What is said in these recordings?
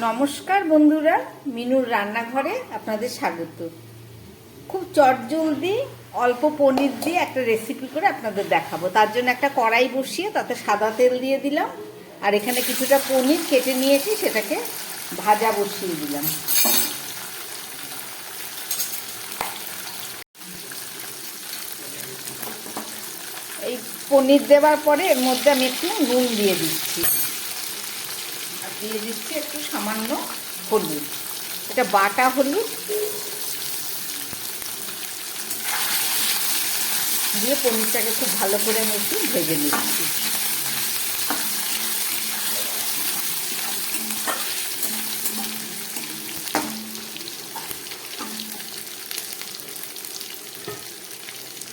নমস্কার বন্ধুরা, মিনুর রান্নাঘরে আপনাদের স্বাগত। খুব চটজলদি অল্প পনির দিয়ে একটা রেসিপি করে আপনাদের দেখাবো। তার জন্য একটা কড়াই বসিয়ে তাতে সাদা তেল দিয়ে দিলাম, আর এখানে কিছুটা পনির কেটে নিয়েছি, সেটাকে ভাজা বসিয়ে দিলাম। এই পনির দেওয়ার পরে এর মধ্যে আমি একটু নুন দিয়ে দিচ্ছি, আর দিয়ে দিচ্ছি একটু সামান্য হলুদ। এটা বাটা হলুদ দিয়ে পনিরটাকে খুব ভালো করে আমি একটু ভেজে নিচ্ছি।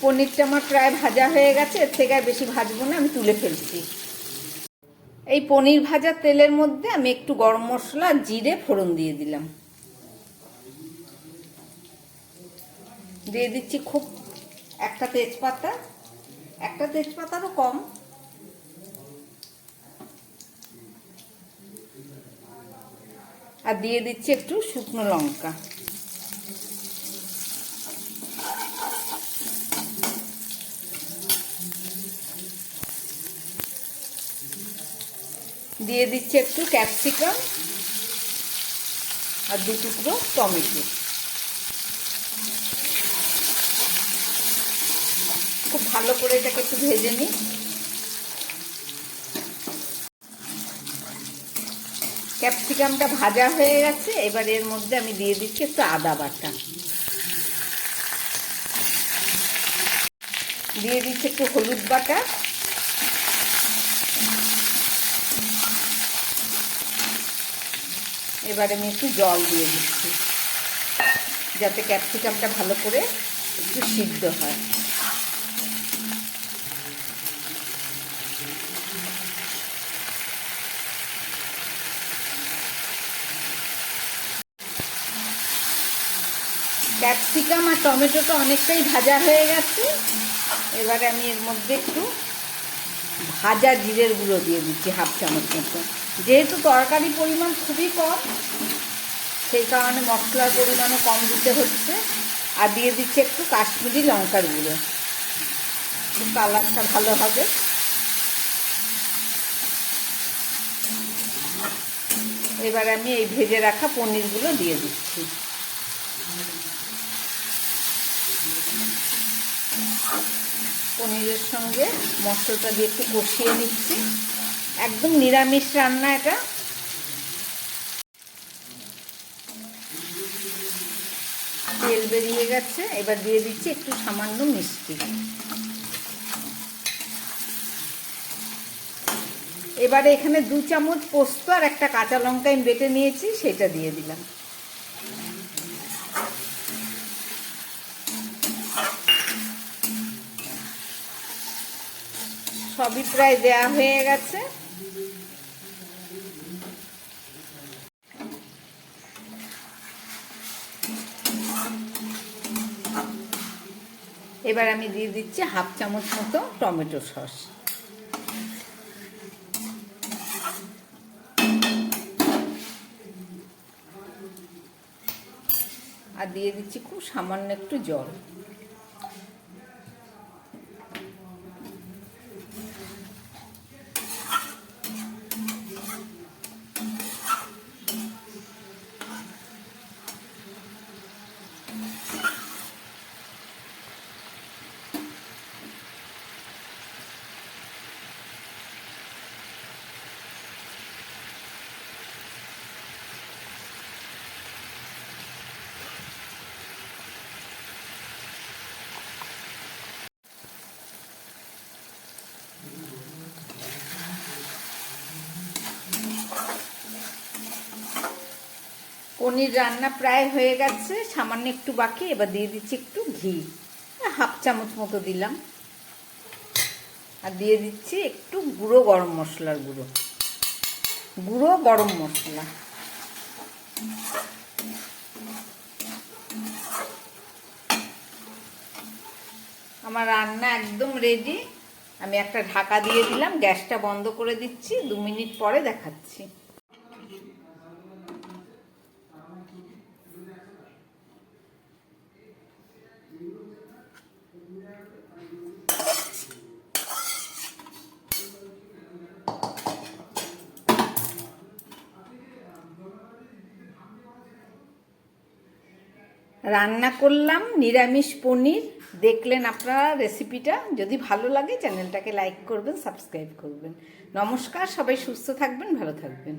পনিরটা আমার প্রায় ভাজা হয়ে গেছে, এর থেকে আর বেশি ভাজবো না, আমি তুলে ফেলছি। এই পনির ভাজা তেলের মধ্যে আমি একটু গরম মশলা জিরে ফোড়ন দিয়ে দিলাম, দিয়ে দিচ্ছি খুব একটা তেজপাতা, একটা তেজপাতারও কম, আর দিয়ে দিচ্ছি একটু শুকনো লঙ্কা। দিয়ে দিচ্ছি একটু ক্যাপসিকাম আর দু টুকরো টমেটো। খুব ভালো করে এটাকে একটু ভেজে নিই। ক্যাপসিকামটা ভাজা হয়ে গেছে, এবার এর মধ্যে আমি দিয়ে দিচ্ছি একটু আদা বাটা, দিয়ে দিচ্ছি একটু হলুদ বাটা, এবার আমি একটু জল দিয়ে দিচ্ছি যাতে ক্যাপসিকামটা ভালো করে একটু সিদ্ধ হয়। ক্যাপসিকাম আর টমেটোটা অনেকটাই ভাজা হয়ে গেছে, এবারে আমি এর মধ্যে একটু ভাজা জিরের গুঁড়ো দিয়ে দিচ্ছি হাফ চামচ মতো। যেহেতু তরকারি পরিমাণ খুবই কম, সেই কারণে মশলার পরিমাণও কম দিতে হচ্ছে। আর দিয়ে দিচ্ছি একটু কাশ্মীরি লঙ্কার গুঁড়ো, কালারটা ভালো হবে। এবার আমি এই ভেজে রাখা পনিরগুলো দিয়ে দিচ্ছি। পনিরের সঙ্গে মশলাটা দিয়ে একটু কষিয়ে নিচ্ছি। একদম নিরামিষ রান্না এটা। তেল বেরিয়ে গেছে, এবার দিয়ে দিচ্ছি একটু সামান্য মিষ্টি। এবারে এখানে 2 চামচ পোস্ত আর একটা কাঁচা লঙ্কা আমি বেটে নিয়েছি, সেটা দিয়ে দিলাম। সবই প্রায় দেয়া হয়ে গেছে। এবার আমি দিয়ে দিচ্ছি হাফ চামচ মতো টমেটো সস, আর দিয়ে দিচ্ছি খুব সামান্য একটু জল। পনির রান্না প্রায় হয়ে গেছে, সামান্য একটু বাকি। এবার দিয়ে দিচ্ছি একটু ঘি, হাফ চামচ মতো দিলাম, আর দিয়ে দিচ্ছি একটু গুঁড়ো গরম মশলার গুঁড়ো, গুঁড়ো গরম মশলা। আমার রান্না একদম রেডি। আমি একটা ঢাকা দিয়ে দিলাম, গ্যাসটা বন্ধ করে দিচ্ছি, 2 মিনিট পরে দেখাচ্ছি। রান্না করলাম নিরামিষ পনির। দেখলেন আপনারা রেসিপিটা। যদি ভালো লাগে চ্যানেলটাকে লাইক করবেন, সাবস্ক্রাইব করবেন। নমস্কার, সবাই সুস্থ থাকবেন, ভালো থাকবেন।